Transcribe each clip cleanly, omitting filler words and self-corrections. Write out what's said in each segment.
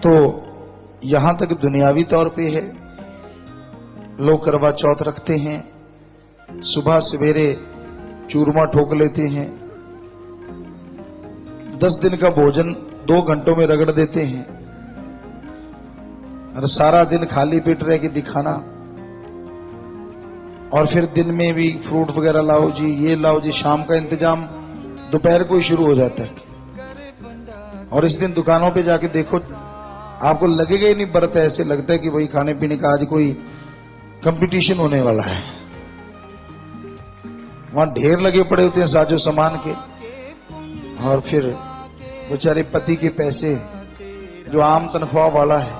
तो यहां तक दुनियावी तौर पे है, लोग करवा चौथ रखते हैं, सुबह सवेरे चूरमा ठोक लेते हैं, 10 दिन का भोजन 2 घंटों में रगड़ देते हैं और सारा दिन खाली पेट रह के दिखाना, और फिर दिन में भी फ्रूट वगैरह लाओ जी, ये लाओ जी, शाम का इंतजाम दोपहर को ही शुरू हो जाता है। और इस दिन दुकानों पे जाके देखो, आपको लगेगा ही नहीं व्रत, ऐसे लगता है कि वही खाने पीने का आज कोई कंपटीशन होने वाला है। वहां ढेर लगे पड़े होते हैं साजो सामान के, और फिर बेचारे पति के पैसे जो आम तनख्वाह वाला है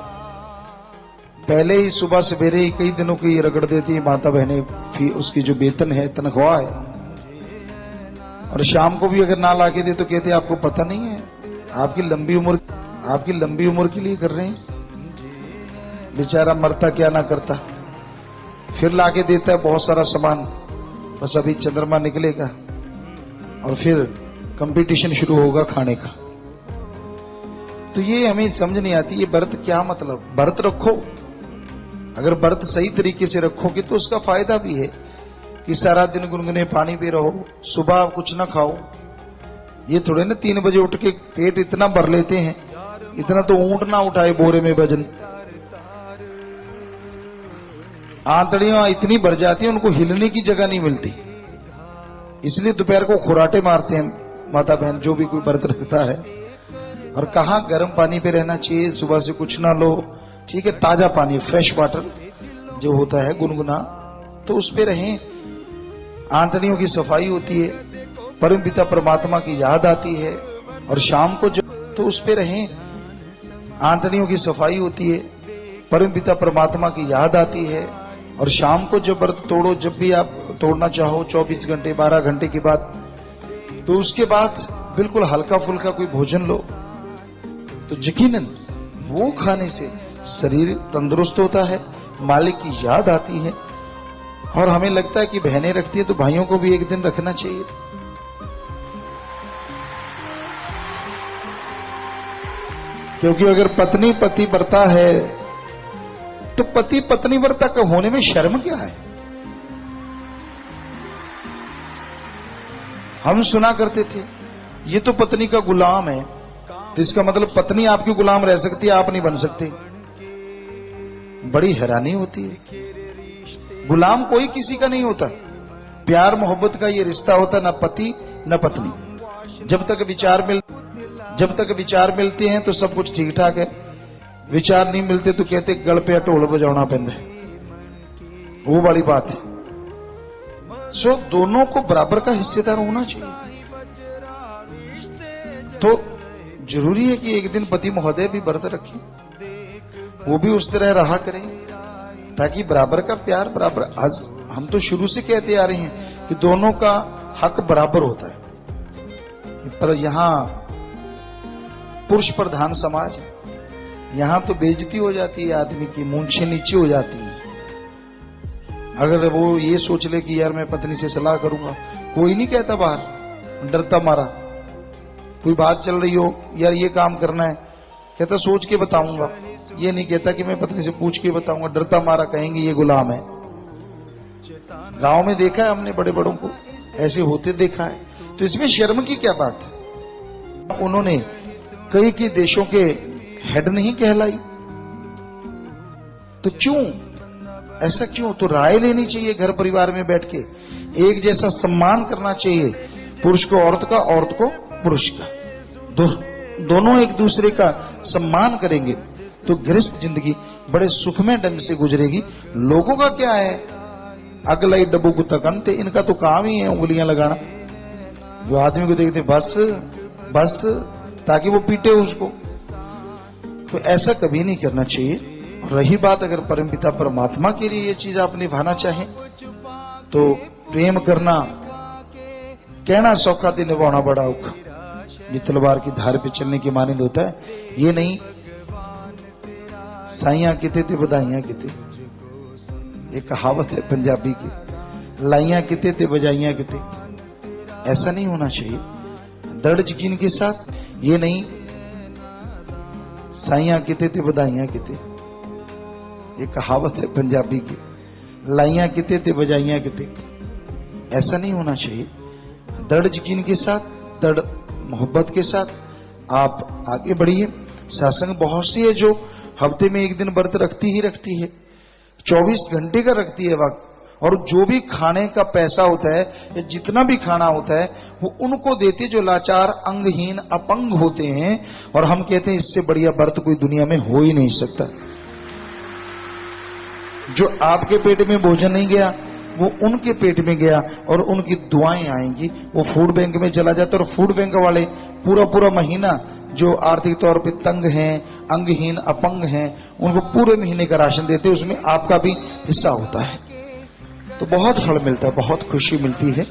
पहले ही सुबह सवेरे ही कई दिनों की रगड़ देती है माता बहनें, उसकी जो वेतन है तनख्वाह है, और शाम को भी अगर ना लाके दे तो कहते आपको पता नहीं है, आपकी लंबी उम्र के लिए कर रहे हैं। बेचारा मरता क्या ना करता, फिर लाके देता है बहुत सारा सामान, बस अभी चंद्रमा निकलेगा और फिर कंपटीशन शुरू होगा खाने का। तो ये हमें समझ नहीं आती, ये व्रत क्या मतलब। व्रत रखो, अगर व्रत सही तरीके से रखोगे तो उसका फायदा भी है कि सारा दिन गुनगुने पानी पी रहो, सुबह कुछ ना खाओ। ये थोड़े ना 3 बजे उठ के पेट इतना भर लेते हैं, इतना तो ऊंट ना उठाए बोरे में वजन, आंतड़ियां इतनी भर जाती है उनको हिलने की जगह नहीं मिलती, इसलिए दोपहर को खुराटे मारते हैं माता बहन जो भी कोई व्रत रखता है। और कहाँ गर्म पानी पे रहना चाहिए, सुबह से कुछ ना लो, ठीक है, ताजा पानी फ्रेश वाटर जो होता है गुनगुना, तो उस पे रहें। आंतड़ियों की सफाई होती है, परम पिता परमात्मा की याद आती है, और शाम को जो तो उस पे रहें। आंतड़ियों की सफाई होती है, परम पिता परमात्मा की याद आती है, और शाम को जब व्रत तोड़ो, जब भी आप तोड़ना चाहो 24 घंटे 12 घंटे के बाद, तो उसके बाद बिल्कुल हल्का फुल्का कोई भोजन लो, तो यकीनन वो खाने से शरीर तंदुरुस्त होता है, मालिक की याद आती है। और हमें लगता है कि बहनें रखती है तो भाइयों को भी एक दिन रखना चाहिए। क्योंकि अगर पत्नी पति व्रता है तो पति पत्नी व्रता का होने में शर्म क्या है। हम सुना करते थे ये तो पत्नी का गुलाम है, तो इसका मतलब पत्नी आपकी गुलाम रह सकती है, आप नहीं बन सकते। बड़ी हैरानी होती है। गुलाम कोई किसी का नहीं होता, प्यार मोहब्बत का ये रिश्ता होता, ना पति न पत्नी। जब तक विचार मिलते हैं तो सब कुछ ठीक ठाक है, विचार नहीं मिलते तो कहते गल पे ढोल बजाना पैंदा है, वो वाली बात है। सो दोनों को बराबर का हिस्सेदार होना चाहिए। तो जरूरी है कि एक दिन पति महोदय भी व्रत रखें, वो भी उस तरह रहा करें, ताकि बराबर का प्यार बराबर। आज हम तो शुरू से कहते आ रहे हैं कि दोनों का हक बराबर होता है, पर यहां पुरुष प्रधान समाज है, यहां तो बेइज्जती हो जाती है आदमी की, मूंछें नीचे हो जाती है। अगर वो ये सोच ले कि यार मैं पत्नी से सलाह करूंगा, कोई नहीं कहता बाहर, डरता मारा। कोई बात चल रही हो, यार ये काम करना है, कहता सोच के बताऊंगा। ये नहीं कहता कि मैं पत्नी से पूछ के बताऊंगा, डरता मारा कहेंगे ये गुलाम है। गांव में देखा है हमने, बड़े बड़ों को ऐसे होते देखा है। तो इसमें शर्म की क्या बात है। उन्होंने कई देशों के हेड नहीं कहलाई, तो क्यों ऐसा क्यों। तो राय लेनी चाहिए घर परिवार में बैठ के, एक जैसा सम्मान करना चाहिए, पुरुष को औरत का, औरत को पुरुष का। दोनों एक दूसरे का सम्मान करेंगे तो गृहस्थ जिंदगी बड़े सुखमय ढंग से गुजरेगी। लोगों का क्या है, अगलाई डब्बू कुत्ता कंते, इनका तो काम ही है उंगलियां लगाना। जो आदमी को देखते बस बस, ताकि वो पीटे उसको। तो ऐसा कभी नहीं करना चाहिए। और रही बात अगर परमपिता परमात्मा के लिए ये चीज आप निभाना चाहें तो प्रेम करना, कहना सौखा थी, निभाना बड़ा औखा। ये तलवार की धार पे चलने की मानिंद होता है। ये नहीं साइयां किते थे बधाइयां किते, ये कहावत है पंजाबी की, लाइयां किते थे बजाइयां किते। ऐसा नहीं होना चाहिए। दृढ़ यकीन के साथ, ये नहीं साइयां किते ते बधाइयां किते, ये कहावत है पंजाबी की। लाइयां किते ते बजाइयां किते। ऐसा नहीं होना चाहिए। दृढ़ यकीन के साथ, दृढ़ मोहब्बत के साथ आप आगे बढ़िए। सत्संग बहुत सी है जो हफ्ते में एक दिन व्रत रखती ही रखती है, 24 घंटे का रखती है वक्त। और जो भी खाने का पैसा होता है या जितना भी खाना होता है वो उनको देते जो लाचार, अंगहीन, अपंग होते हैं। और हम कहते हैं इससे बढ़िया व्रत कोई दुनिया में हो ही नहीं सकता। जो आपके पेट में भोजन नहीं गया वो उनके पेट में गया और उनकी दुआएं आएंगी, वो फूड बैंक में चला जाता है। और फूड बैंक वाले पूरा पूरा महीना जो आर्थिक तौर पे तंग हैं, अंगहीन, अपंग हैं, उनको पूरे महीने का राशन देते, उसमें आपका भी हिस्सा होता है। तो बहुत फल मिलता है, बहुत खुशी मिलती है।